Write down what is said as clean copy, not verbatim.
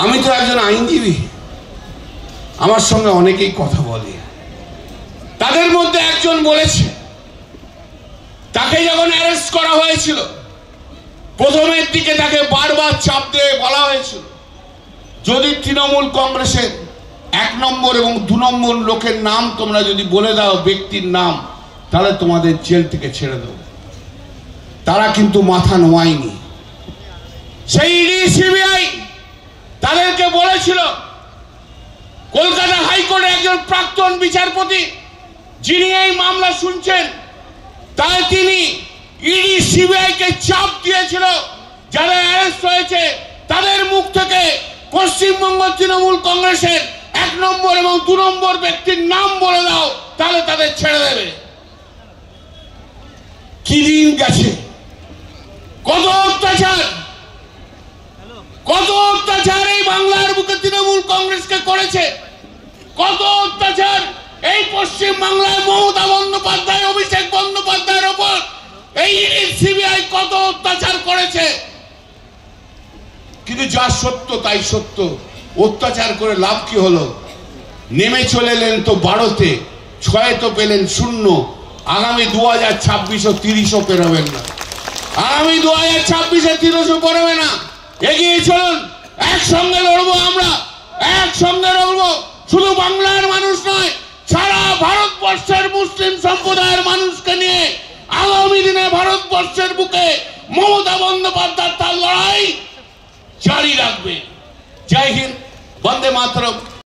আমি তো একজন আইনজীবী, আমার সঙ্গে অনেকেই কথা বলে। তাদের মধ্যে একজন বলেছে, তাকে যখন অ্যারেস্ট করা হয়েছিল প্রথমের দিকে তাকে বারবার চাপ দিয়ে বলা হয়েছিল, যদি তৃণমূল কংগ্রেসের 1 নম্বর এবং 2 নম্বর লোকের নাম তোমরা যদি বলে দাও, ব্যক্তির নাম, তাহলে তোমাদের জেল থেকে ছেড়ে দেব। তারা কিন্তু মাথা নোয়ায়নি। সেই ইডি সিবিআই তাদেরকে বলেছিল, কলকাতা হাইকোর্টের একজন প্রাক্তন বিচারপতি যিনি এই মামলা শুনছেন, তাই তিনি ইডি সিবিআই কে চাপ দিয়েছিল, যারা অ্যারেস্ট হয়েছে তাদের মুখ থেকে পশ্চিমবঙ্গ তৃণমূল কংগ্রেসের 1 নম্বর এবং 2 নম্বর ব্যক্তির নাম বলে দাও, তাহলে তাদের ছেড়ে দেবে। কি দিন গেছে, কত অত্যাচার, কত অত্যাচার এই বাংলার বুকে তৃণমূল কংগ্রেসকে করেছে, কত অত্যাচার এই পশ্চিম বাংলায় মমতা বন্দ্যোপাধ্যায়, অভিষেক বন্দ্যোপাধ্যায়ের ওপর এই সিবিআই কত অত্যাচার করেছে। কিন্তু যা সত্য তাই সত্য, অত্যাচার করে লাভ কি হলো? নেমে চলে এলেন তো 12তে, 6 তো পেলেন 0। আগামী 2026 30ও পেরোবেন না। আগামী 2026 30ও পেরোবে না। এগিয়ে চলুন, একসঙ্গে লড়বো, আমরা একসঙ্গে লড়বো। শুধু বাংলার মানুষ নয়, সারা ভারতবর্ষের মুসলিম সম্প্রদায়ের মানুষকে নিয়ে আগামী দিনে ভারতবর্ষের বুকে মমতা বন্দ্যোপাধ্যায় তার লড়াই জারি রাখবে। জয় হিন্দ, বন্দে মাতরম।